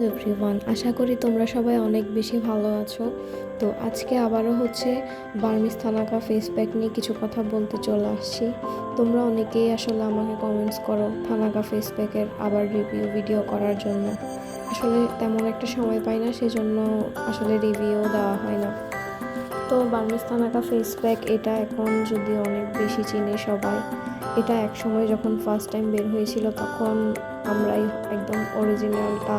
Everyone, আশা করি তোমরা সবাই অনেক বেশি ভালো আছো। তো আজকে আবারও বার্মিজ থানাকা ফেস প্যাক নিয়ে কিছু কথা বলতে চলে আসছি। তোমরা অনেকেই আসলে আমাকে কমেন্টস করো থানাকা ফেস প্যাকের আবার রিভিউ ভিডিও করার জন্য। আসলে তেমন একটা সময় পাই না, সেজন্য আসলে রিভিউ দেওয়া হয় না। তো বার্মিজ থানাকা ফেস প্যাক এটা এখন যদি অনেক বেশি চিনি সবাই। এটা এক সময় যখন ফার্স্ট টাইম বের হয়েছিল তখন আমরাই একদম অরিজিনালটা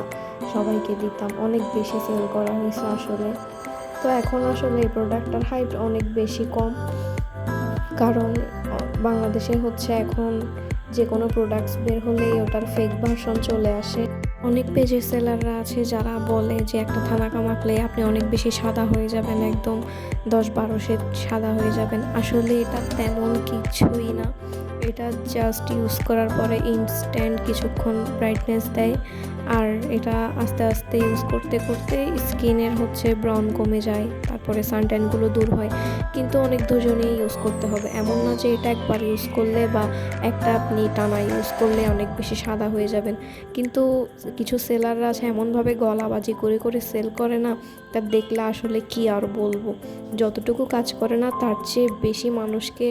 সবাইকে দিতাম, অনেক বেশি সেল করা হয়েছে আসলে। তো এখন আসলে এই প্রোডাক্টটার হাইপ অনেক বেশি কম, কারণ বাংলাদেশে এখন যে কোনো প্রোডাক্টস বের হলেই ওটার ফেক ভার্সন চলে আসে। অনেক পেজের সেলাররা আছে যারা বলে যে একটা থানাকা মাখলে আপনি অনেক বেশি সাদা হয়ে যাবেন, একদম 10-12 শেড সাদা হয়ে যাবেন। আসলে এটা তেমন কিছুই না। এটা জাস্ট ইউজ করার পরে ইনস্ট্যান্ট কিছুক্ষণ ব্রাইটনেস দেয়, আর এটা আস্তে আস্তে ইউজ করতে করতে স্কিনের ব্রন কমে যায়, তারপরে সানট্যানগুলো দূর হয়। কিন্তু অনেক ধৈর্যই ইউজ করতে হবে, এমন না যে এটা একবার ইউজ করলে বা একটা আপনি টানা ইউজ করলে অনেক বেশি সাদা হয়ে যাবেন। কিন্তু কিছু সেলাররা আছে এমনভাবে গলাবাজি করে করে সেল করে না, তা দেখলে আসলে কি আর বলবো। যতটুকু কাজ করে না তার চেয়ে বেশি মানুষকে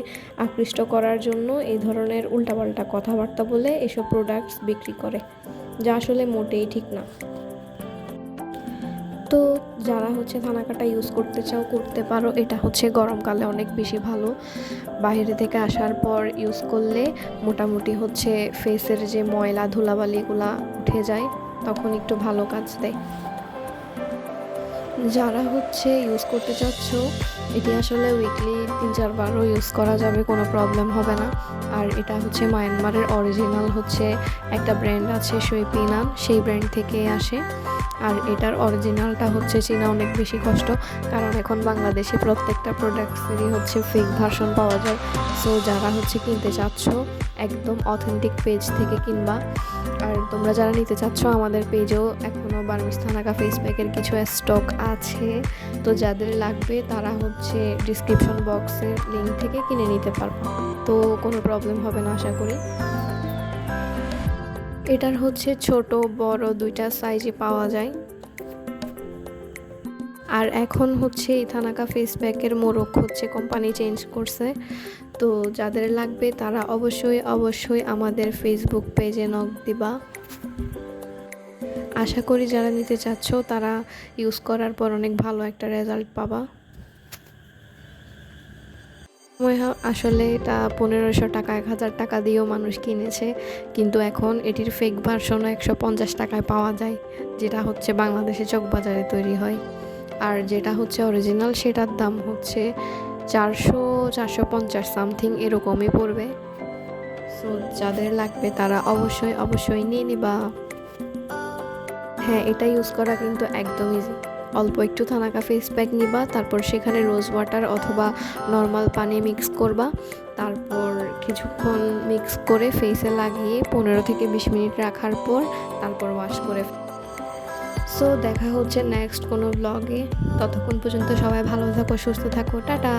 আকৃষ্ট করার জন্য এই ধরনের উল্টাপাল্টা কথাবার্তা বলে এসব প্রোডাক্টস বিক্রি করে, যা আসলে মোটেই ঠিক না। তো যারা থানাকাটা ইউজ করতে চাও করতে পারো। এটা গরমকালে অনেক বেশি ভালো। বাইরে থেকে আসার পর ইউজ করলে মোটামুটি ফেসের যে ময়লা ধুলাবালিগুলা উঠে যায়, তখন একটু ভালো কাজ দেয়। যারা ইউজ করতে চাচ্ছ, এটি আসলে উইকলি 3-4 বারও ইউজ করা যাবে, কোনো প্রবলেম হবে না। আর এটা মায়ানমারের অরিজিনাল একটা ব্র্যান্ড আছে সুইপিনান, সেই ব্র্যান্ড থেকে আসে। আর এটার অরিজিনালটা চেনা অনেক বেশি কষ্ট, কারণ এখন বাংলাদেশে প্রত্যেকটা প্রোডাক্টসেরই ফেক ভার্সন পাওয়া যায়। সো যারা কিনতে চাচ্ছ একদম অথেন্টিক পেজ থেকে কিনবা। আর তোমরা যারা নিতে চাচ্ছ, আমাদের পেজেও এখনও বার্মিজ থানাকা ফেস প্যাকের কিছু স্টক আছে। তো যাদের লাগবে তারা ডিসক্রিপশন বক্সের লিঙ্ক থেকে কিনে নিতে পারবো, তো কোনো প্রবলেম হবে না আশা করি। এটার ছোট বড় দুইটা সাইজে পাওয়া যায়। আর এখন এই থানাকা ফেস প্যাকের মোড়ক কোম্পানি চেঞ্জ করছে। তো যাদের লাগবে তারা অবশ্যই আমাদের ফেসবুক পেজে নক দিবা। আশা করি যারা নিতে চাচ্ছ তারা ইউজ করার পর অনেক ভালো একটা রেজাল্ট পাবা। আসলে এটা 1500 টাকা 1000 টাকা দিয়েও মানুষ কিনেছে, কিন্তু এখন এটির ফেক ভার্সনও 150 টাকায় পাওয়া যায়, যেটা বাংলাদেশে চকবাজারে তৈরি হয়। আর যেটা অরিজিনাল সেটার দাম 400-450 সামথিং এরকমই পড়বে। সো যাদের লাগবে তারা অবশ্যই নিয়ে নিবা। হ্যাঁ, এটা ইউজ করা কিন্তু একদম ইজি। অল্প একটু থানাকা ফেস প্যাক নিবা, তারপর সেখানে রোজ ওয়াটার অথবা নর্মাল পানি মিক্স করবা, তারপর কিছুক্ষণ মিক্স করে ফেসে লাগিয়ে 15 থেকে 20 মিনিট রাখার পর তারপর ওয়াশ করে। সো দেখা নেক্সট কোনো ব্লগে। ততক্ষণ পর্যন্ত সবাই ভালো থাকো, সুস্থ থাকো, টাটা।